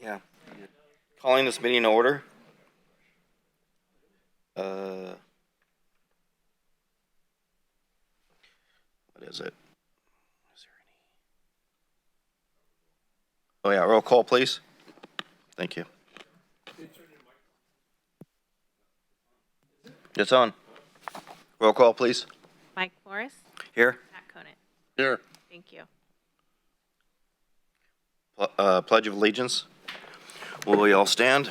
Yeah. Calling this meeting to order. What is it? Is there any? Oh yeah, roll call, please. Thank you. It's on. Roll call, please. Mike Morris, Here. Matt Conant. Here. Thank you. Pledge of Allegiance. Will we all stand?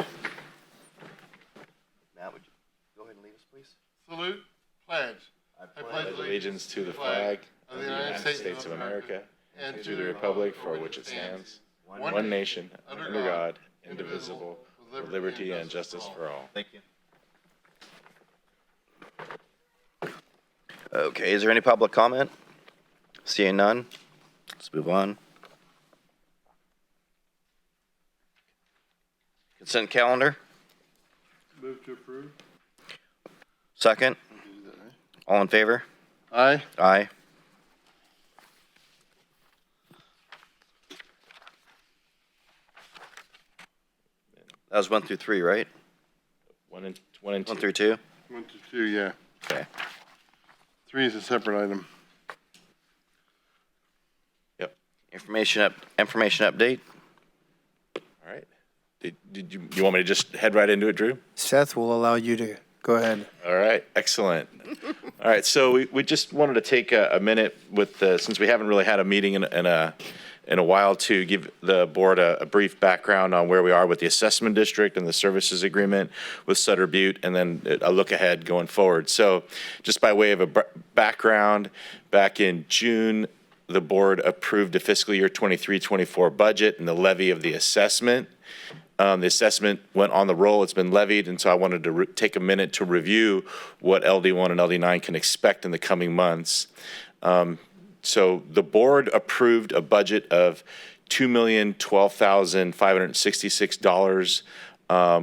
Matt, would you go ahead and lead us, please? Salute, pledge. I pledge allegiance to the flag of the United States of America and to the republic for which it stands, one nation, under God, indivisible, with liberty and justice for all. Thank you. Okay, is there any public comment? Seeing none, let's move on. Consent calendar, Move to approve. second. All in favor? Aye. Aye. That was 1 through 3, right? One and 1 two. through 2? 1 to 2, yeah. Okay. 3 is a separate item. Yep. Information update. All right. Did you want me to just head right into it, Drew? Seth will allow you to go ahead. All right, excellent. All right, so we just wanted to take a minute with since we haven't really had a meeting in a while to give the board a brief background on where we are with the assessment district and the services agreement with Sutter Butte, and then a look ahead going forward. So just by way of a background, back in June, the board approved a fiscal year 23-24 budget and the levy of the assessment. The assessment went on the roll. It's been levied, and so I wanted to take a minute to review what LD1 and LD9 can expect in the coming months. So the board approved a budget of $2,012,566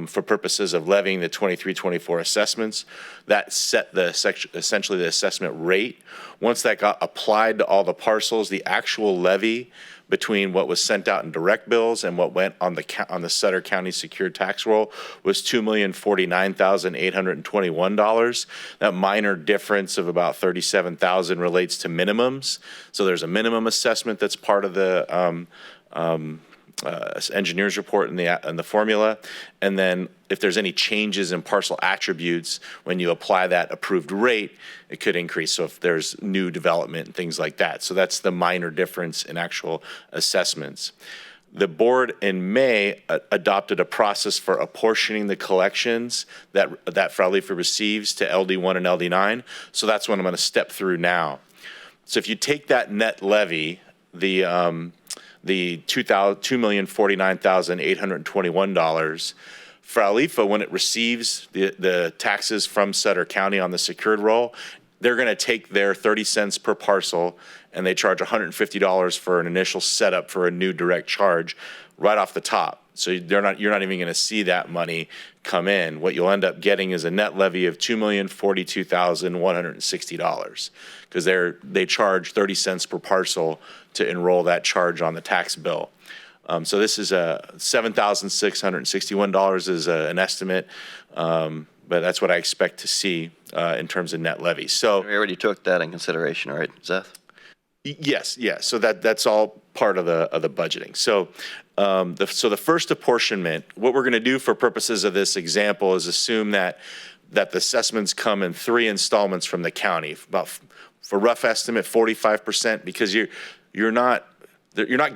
for purposes of levying the 23-24 assessments. That set essentially the assessment rate. Once that got applied to all the parcels, the actual levy between what was sent out in direct bills and what went on the Sutter County secured tax roll was $2,049,821. That minor difference of about $37,000 relates to minimums. So there's a minimum assessment that's part of the engineer's report and the formula. And then if there's any changes in parcel attributes, when you apply that approved rate, it could increase. So if there's new development and things like that. So that's the minor difference in actual assessments. The board in May adopted a process for apportioning the collections that Frwlfa receives to LD1 and LD9. So that's what I'm going to step through now. So if you take that net levy, the $2,049,821, Frwlfa, when it receives the taxes from Sutter County on the secured roll, they're going to take their 30 cents per parcel and they charge $150 for an initial setup for a new direct charge right off the top. So you're not even going to see that money come in. What you'll end up getting is a net levy of $2,042,160 because they charge 30 cents per parcel to enroll that charge on the tax bill. So this is $7,661 is an estimate, but that's what I expect to see in terms of net levy. So We already took that in consideration, right, Seth? yes. So that's all part of the budgeting. So the first apportionment, what we're going to do for purposes of this example is assume that the assessments come in 3 installments from the county, about, for rough estimate, 45%, because you're not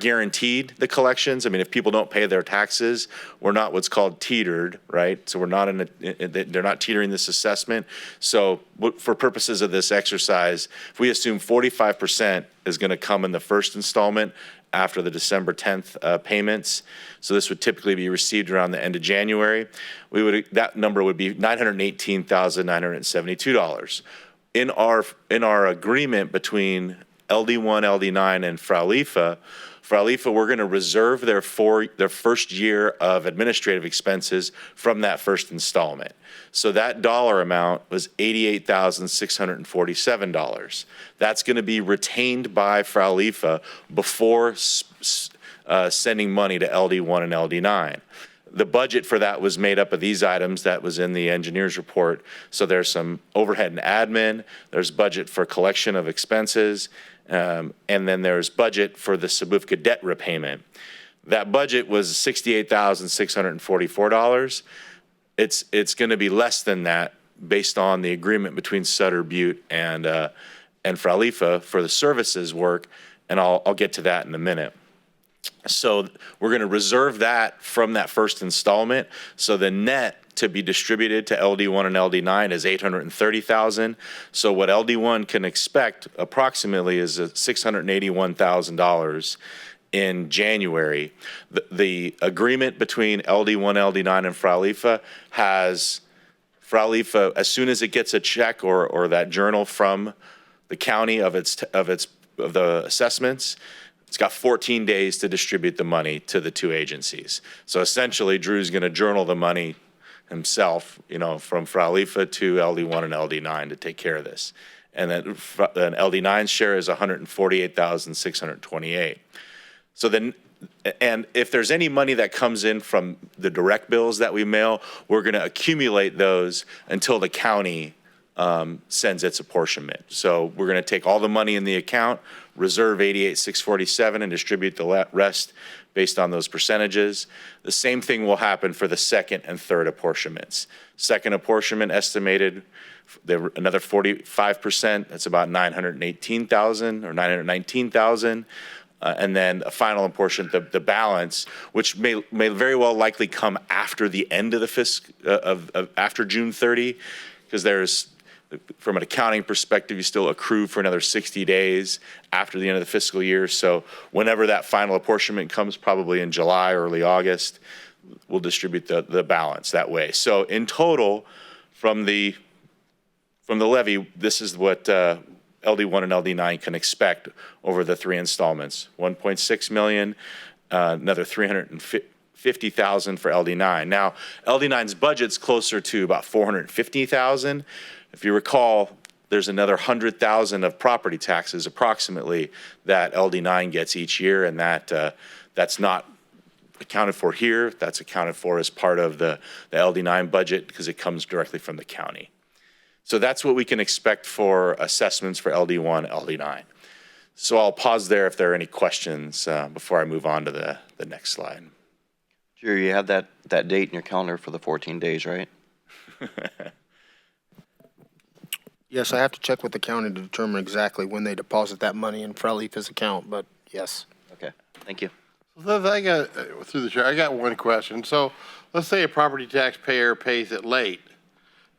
guaranteed the collections. I mean, if people don't pay their taxes, we're not what's called teetered, right? So we're not they're not teetering this assessment. So for purposes of this exercise, if we assume 45% is going to come in the first installment after the December 10th payments, so this would typically be received around the end of January, that number would be $918,972. In our agreement between LD1, LD9, and Frwlfa, we're going to reserve their first year of administrative expenses from that first installment. So that dollar amount was $88,647. That's going to be retained by Frwlfa before sending money to LD1 and LD9. The budget for that was made up of these items that was in the engineer's report. So there's some overhead and admin, there's budget for collection of expenses, and then there's budget for the Sabufka debt repayment. That budget was $68,644. It's going to be less than that based on the agreement between Sutter Butte and Frwlfa for the services work, and I'll get to that in a minute. So we're going to reserve that from that first installment. So the net to be distributed to LD1 and LD9 is $830,000. So what LD1 can expect approximately is $681,000 in January. The agreement between LD1, LD9, and Frwlfa has Frwlfa, as soon as it gets a check or that journal from the county of the assessments, it's got 14 days to distribute the money to the two agencies. So essentially, Drew's going to journal the money himself, from Frwlfa to LD1 and LD9 to take care of this. And then LD9's share is $148,628. So then, and if there's any money that comes in from the direct bills that we mail, we're going to accumulate those until the county sends its apportionment. So we're going to take all the money in the account, reserve $88,647, and distribute the rest based on those percentages. The same thing will happen for the second and third apportionments. Second apportionment estimated, another 45%, that's about $918,000 or $919,000. And then a final apportion, the balance, which may very well likely come after the end of the after June 30, because there's, from an accounting perspective, you still accrue for another 60 days after the end of the fiscal year. So whenever that final apportionment comes, probably in July, early August, we'll distribute the balance that way. So in total, from the levy, this is what LD1 and LD9 can expect over the three installments: $1.6 million, another $350,000 for LD9. Now, LD9's budget's closer to about $450,000. If you recall, there's another $100,000 of property taxes approximately that LD9 gets each year, and that's not accounted for here. That's accounted for as part of the LD9 budget because it comes directly from the county. So that's what we can expect for assessments for LD1, LD9. So I'll pause there if there are any questions before I move on to the next slide. Drew, you have that date in your calendar for the 14 days, right? Yes, I have to check with the county to determine exactly when they deposit that money in Frwlfa's account, but yes. Okay, thank you. So I got, through the chair, I got one question. So let's say a property taxpayer pays it late.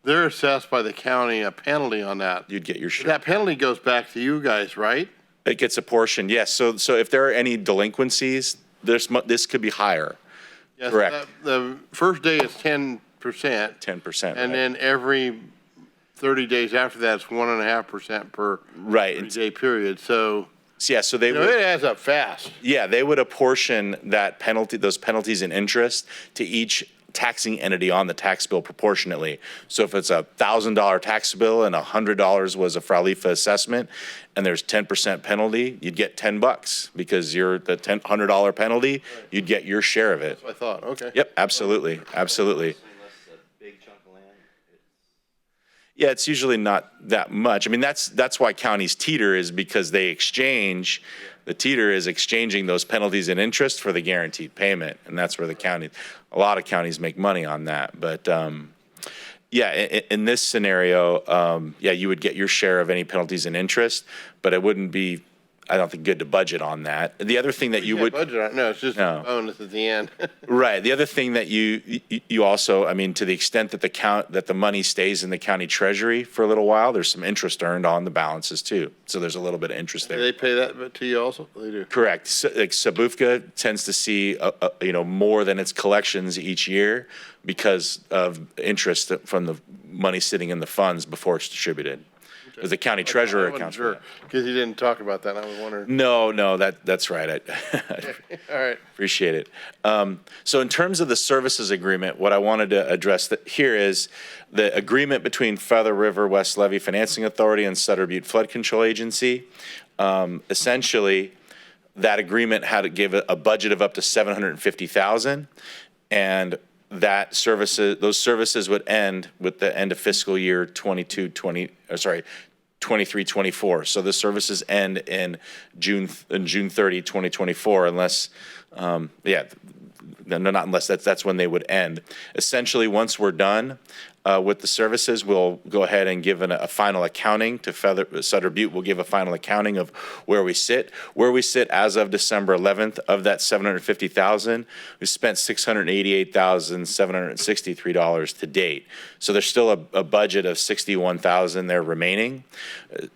They're assessed by the county a penalty on that. You'd get your share. That penalty goes back to you guys, right? It gets apportioned, yes. So if there are any delinquencies, this could be higher. Yes, Correct. The first day is 10%. 10%. And right. then every 30 days after that, it's 1.5% per Right. 30-day period. So, Yeah, so they it would, adds up fast. yeah, they would apportion that penalty, those penalties and interest to each taxing entity on the tax bill proportionately. So if it's a $1,000 tax bill and $100 was a Frwlfa assessment, and there's 10% penalty, you'd get $10 because you're the $100 penalty, you'd get your share of it. That's what I thought, okay. Yep, absolutely, absolutely. Yeah, it's usually not that much. I mean, that's why counties teeter, is because they exchange, the teeter is exchanging those penalties and interest for the guaranteed payment. And that's where a lot of counties make money on that. But yeah, in this scenario, yeah, you would get your share of any penalties and interest, but it wouldn't be, I don't think, good to budget on that. The other thing that you would budget on, no, it's just No. a bonus at the end. Right. The other thing that you also, I mean, to the extent that the money stays in the county treasury for a little while, there's some interest earned on the balances too. So there's a little bit of interest Do there. they pay that to you also? They do. Correct. So, like Sabufka tends to see, more than its collections each year because of interest from the money sitting in the funds before it's distributed. Because the county treasurer accounts for that. Because you didn't talk about that, I was wondering. No, that's right. All right. Appreciate it. So in terms of the services agreement, what I wanted to address here is the agreement between Feather River West Levee Financing Authority and Sutter Butte Flood Control Agency. Essentially, that agreement had to give a budget of up to $750,000, and those services would end with the end of fiscal year 23-24. So the services end in June 30, 2024, unless, no, not unless, that's when they would end. Essentially, once we're done with the services, we'll go ahead and give a final accounting to Sutter Butte. We'll give a final accounting of where we sit. Where we sit as of December 11th, of that $750,000, we spent $688,763 to date. So there's still a budget of $61,000 there remaining.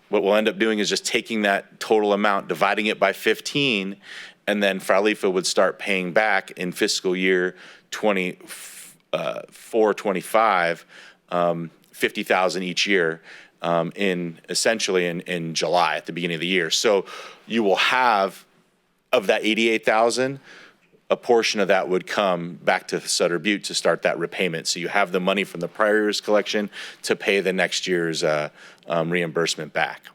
What we'll end up doing is just taking that total amount, dividing it by 15, and then Frwlfa would start paying back in fiscal year 24-25, $50,000 each year, in July at the beginning of the year. So you will have, of that $88,000, a portion of that would come back to Sutter Butte to start that repayment. So you have the money from the prior year's collection to pay the next year's reimbursement back.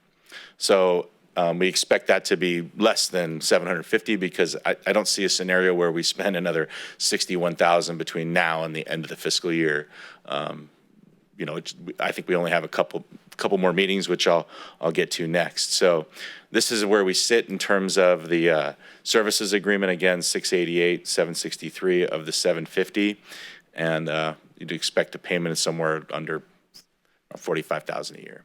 So we expect that to be less than $750, because I don't see a scenario where we spend another $61,000 between now and the end of the fiscal year. I think we only have a couple more meetings, which I'll get to next. So this is where we sit in terms of the services agreement. Again, 688, 763 of the 750, and you'd expect a payment of somewhere under $45,000 a year.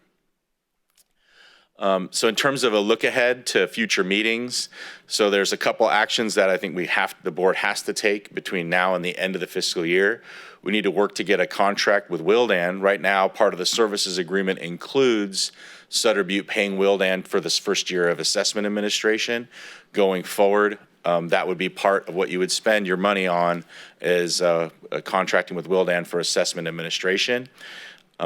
So in terms of a look ahead to future meetings, so there's a couple actions that I think the board has to take between now and the end of the fiscal year. We need to work to get a contract with Willdan. Right now, part of the services agreement includes Sutter Butte paying Willdan for this first year of assessment administration. Going forward, that would be part of what you would spend your money on, is contracting with Willdan for assessment administration.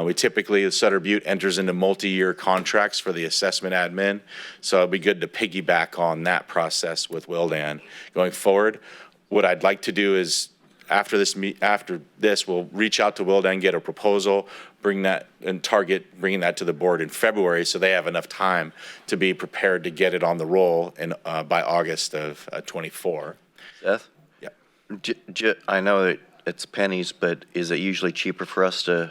We typically, Sutter Butte enters into multi-year contracts for the assessment admin, so it'd be good to piggyback on that process with Willdan going forward. What I'd like to do is, after this, we'll reach out to Willdan, get a proposal, bring that and target bringing that to the board in February, so they have enough time to be prepared to get it on the roll by August of 24. Seth? Yeah. I know that it's pennies, but is it usually cheaper for us to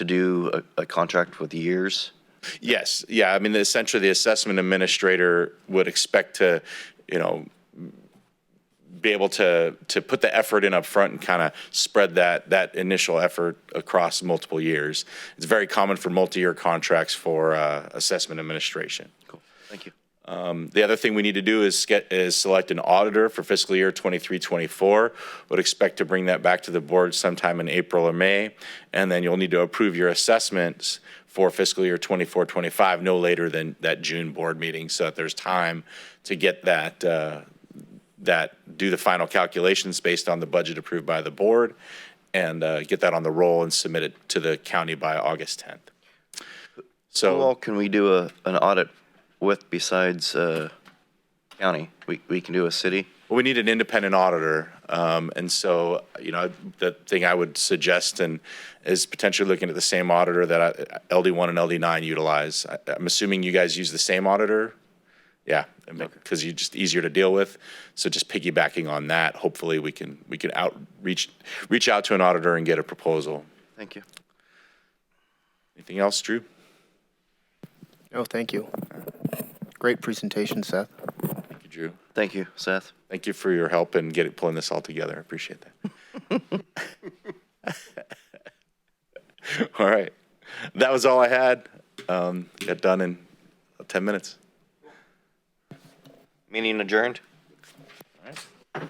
do a contract with years? Yes. Yeah. I mean, essentially, the assessment administrator would expect to, be able to put the effort in up front and kind of spread that initial effort across multiple years. It's very common for multi-year contracts for assessment administration. Cool. Thank you. The other thing we need to do is select an auditor for fiscal year 23-24. Would expect to bring that back to the board sometime in April or May, and then you'll need to approve your assessments for fiscal year 24-25 no later than that June board meeting, so that there's time to get that do the final calculations based on the budget approved by the board, and get that on the roll and submit it to the county by August 10th. So who all can we do an audit with besides county? We can do a city? we need an independent auditor. And so, the thing I would suggest is potentially looking at the same auditor that LD1 and LD9 utilize. I'm assuming you guys use the same auditor? Yeah, because you're just easier to deal with. So just piggybacking on that, hopefully we can reach out to an auditor and get a proposal. Thank you. Anything else, Drew? No, thank you. Great presentation, Seth. Thank you, Drew. Thank you, Seth. Thank you for your help in pulling this all together. I appreciate that. All right. That was all I had. Got done in 10 minutes. Meeting adjourned. All right.